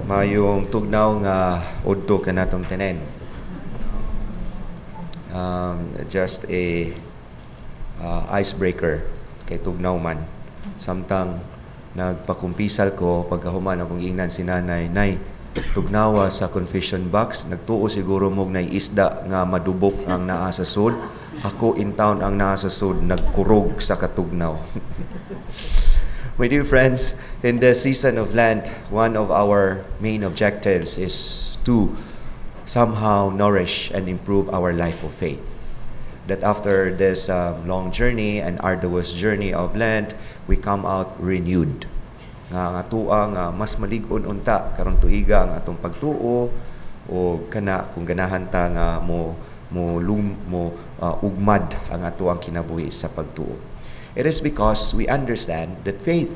Mayong tugnaw nga udto kanatong tanan. Just a icebreaker kay tugnaw man. Samtang nagpakumpisal ko pagkahuman akong ingnan si nanay, nay, tugnawa sa confession box, nagtuo siguro mog nay isda nga madubok ang naa sa sud. Ako in town ang naa sa sud, nagkurog sa katugnaw. My dear friends, in the season of Lent, one of our main objectives is to somehow nourish and improve our life of faith. That after this long journey and arduous journey of Lent, we come out renewed. Nga tuwa nga mas malig-on unta karon tuiga ang atong pagtuo o kana kung ganahan ta nga ugmad ang ato ang kinabuhi sa pagtuo. It is because we understand that faith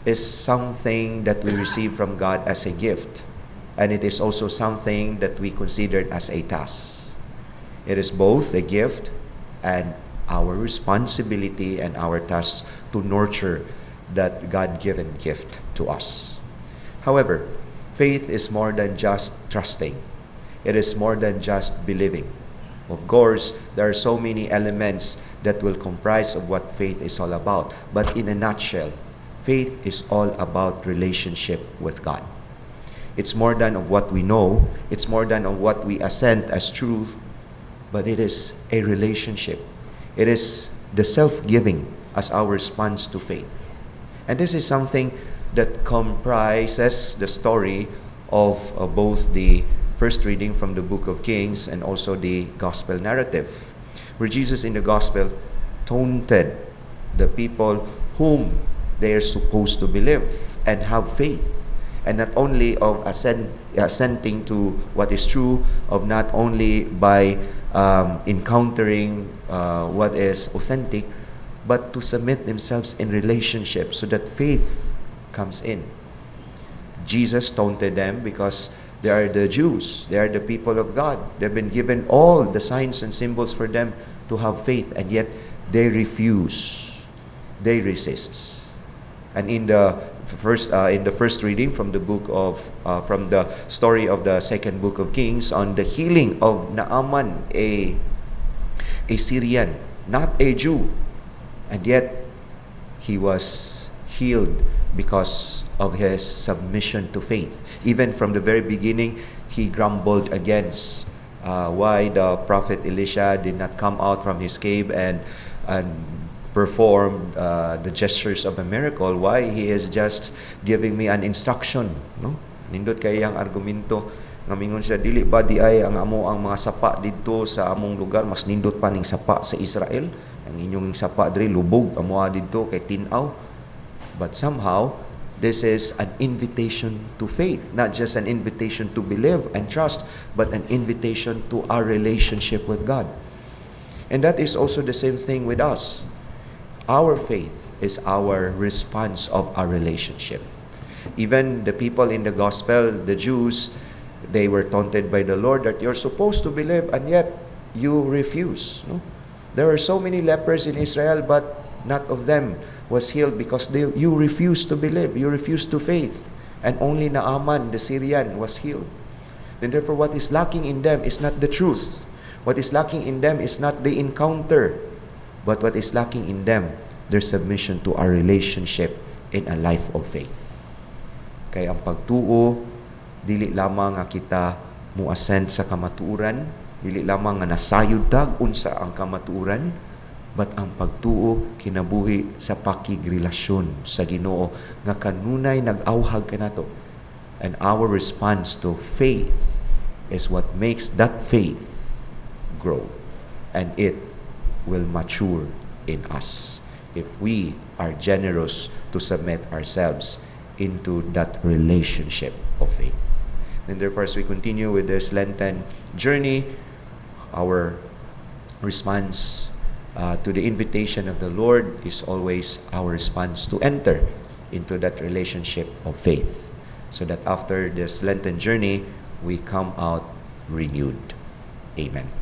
is something that we receive from God as a gift, and it is also something that we consider as a task. It is both a gift and our responsibility and our task to nurture that God-given gift to us. However, faith is more than just trusting. It is more than just believing. Of course, there are so many elements that will comprise of what faith is all about. But in a nutshell, faith is all about relationship with God. It's more than of what we know. It's more than of what we assent as truth. But it is a relationship. It is the self-giving as our response to faith. And this is something that comprises the story of both the first reading from the book of Kings and also the gospel narrative, where Jesus in the gospel taunted the people whom they are supposed to believe and have faith, and not only of assenting to what is true, of not only by encountering what is authentic, but to submit themselves in relationship so that faith comes in. Jesus taunted them because they are the Jews. They are the people of God. They've been given all the signs and symbols for them to have faith, and yet they refuse. They resist. And in the first reading from the book of from the story of the second book of Kings on the healing of Naaman, a Syrian, not a Jew, and yet he was healed because of his submission to faith. Even from the very beginning, he grumbled against why the prophet Elisha did not come out from his cave and perform the gestures of a miracle. Why he is just giving me an instruction, no? Nindot kay ang argumento nga mingon siya, dili ba di ay ang mga sapa didto sa among lugar mas nindot pa ning sapa sa Israel? Ang inyong sapa diri lubog amo didto kay tinaw. But somehow this is an invitation to faith, not just an invitation to believe and trust, but an invitation to our relationship with God. And that is also the same thing with us. Our faith is our response of our relationship. Even the people in the gospel, the Jews, they were taunted by the Lord that you're supposed to believe and yet you refuse. No? There are so many lepers in Israel, but not of them was healed because you refused to believe, you refused to faith, and only Naaman the Syrian was healed. Then therefore what is lacking in them is not the truth. What is lacking in them is not the encounter, but what is lacking in them, their submission to our relationship in a life of faith. Kaya ang pagtuo, dili lamang nga kita muascend sa kamatuuran, dili lamang nga nasayod tag unsa ang kamatuuran, but ang pagtuo kinabuhi sa pakigrelasyon sa Ginoo nga kanunay nag-awhag kanato. And our response to faith is what makes that faith grow, and it will mature in us if we are generous to submit ourselves into that relationship of faith. And therefore, as we continue with this Lenten journey, our response to the invitation of the Lord is always our response to enter into that relationship of faith, so that after this Lenten journey, we come out renewed. Amen.